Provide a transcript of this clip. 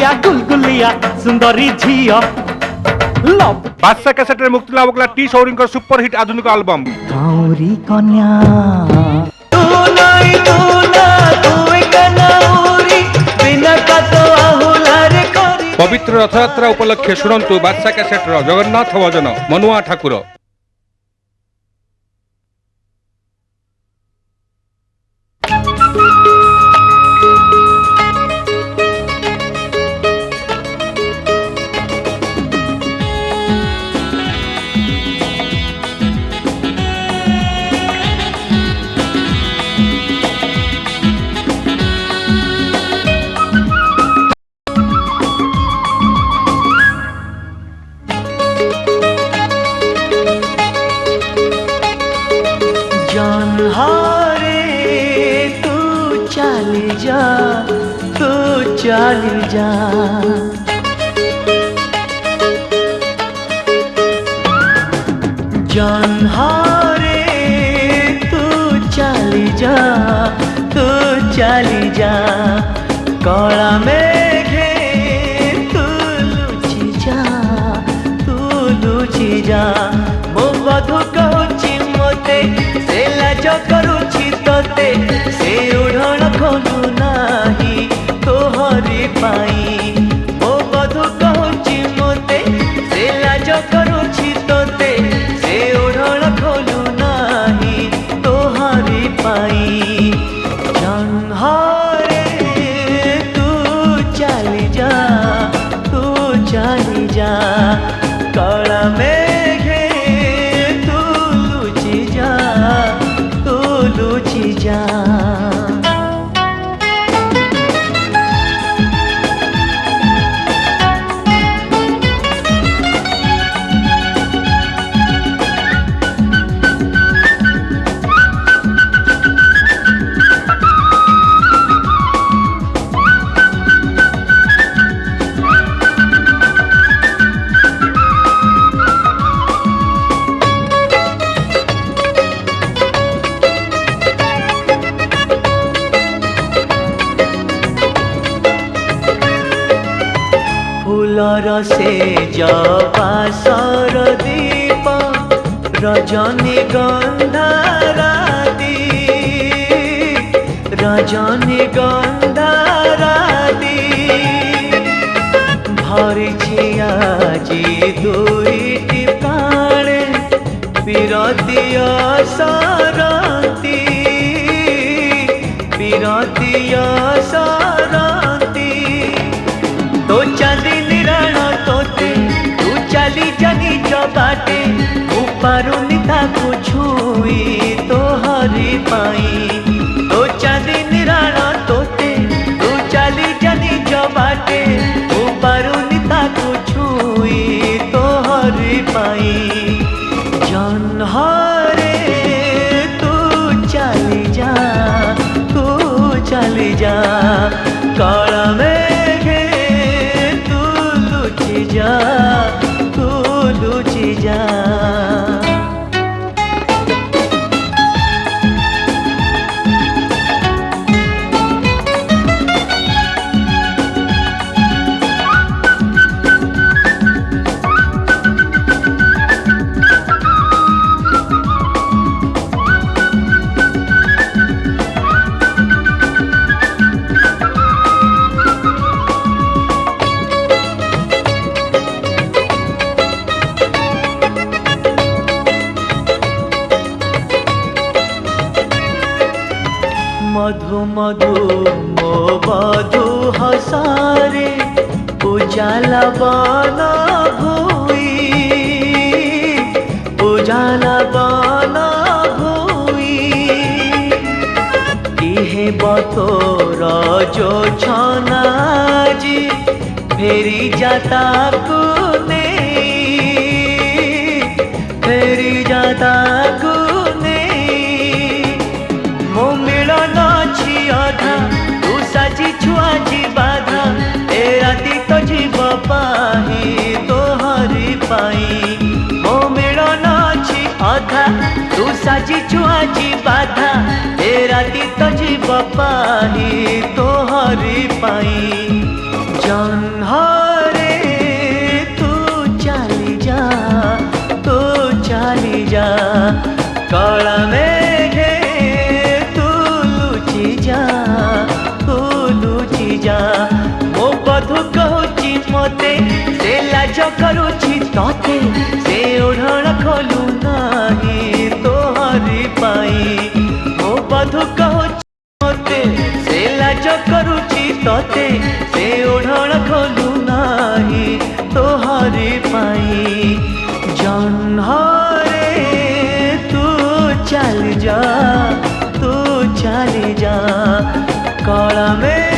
गोरिया गुलगुलिया सुंदरी झिया बादशाह कैसेट रे मुक्ति लाभ कला टी शौरी का सुपर हिट आधुनिक एल्बम काउरी कन्या तू नहीं तू ना तू कनाउरी बिना का तो आहुलारे करी। पवित्र रथयात्रा उपलक्षे शुणु बादशाह कैसेट रो जगन्नाथ भजन मनुआ ठाकुर। चली जा जानहारे तू चली जा तू चली जा कला मेघे तू लुचि जा मो बधु कहूची मते से लाज करूची तते से उड़न खोलू नाही तोहरी पाई मो बधु कहूची मते से लाज करूची तते से उड़न खोलू नाही तोहरी पाई जानहारे तू चली जा कला मेघे तू लुचि जा से जपासर दीप रजनी गंधारादी भरी आज दुईटी प्राण विरतिय सरती तो चांदी निराण तोते तू चली जानी बाटे पारुनी ताकू छुई तो हरी पाई तो चांदी निराण तोते तू चली जानी बाटे पारुनी ताकू छुई तो हरी पाई जानहारे तू चली जा कला मेघे तू लुचि जा मधु मधु मो बधु हसारे उजाला बन भूई इहे बतोर जो छनाजी फेरी जाता कुने मो मिलन छी अधा तू साजी छुआ जी बाधा ए राती तो जीव पाही तो हरी पाई मो मिलन छी अधा तू साजी छुआ जी बाधा ए राती तो जीव पाही तो हरी पाई जान से ओढ़ण खोलू नाही तोहरी पाई जन्हरे तू चल जा कला में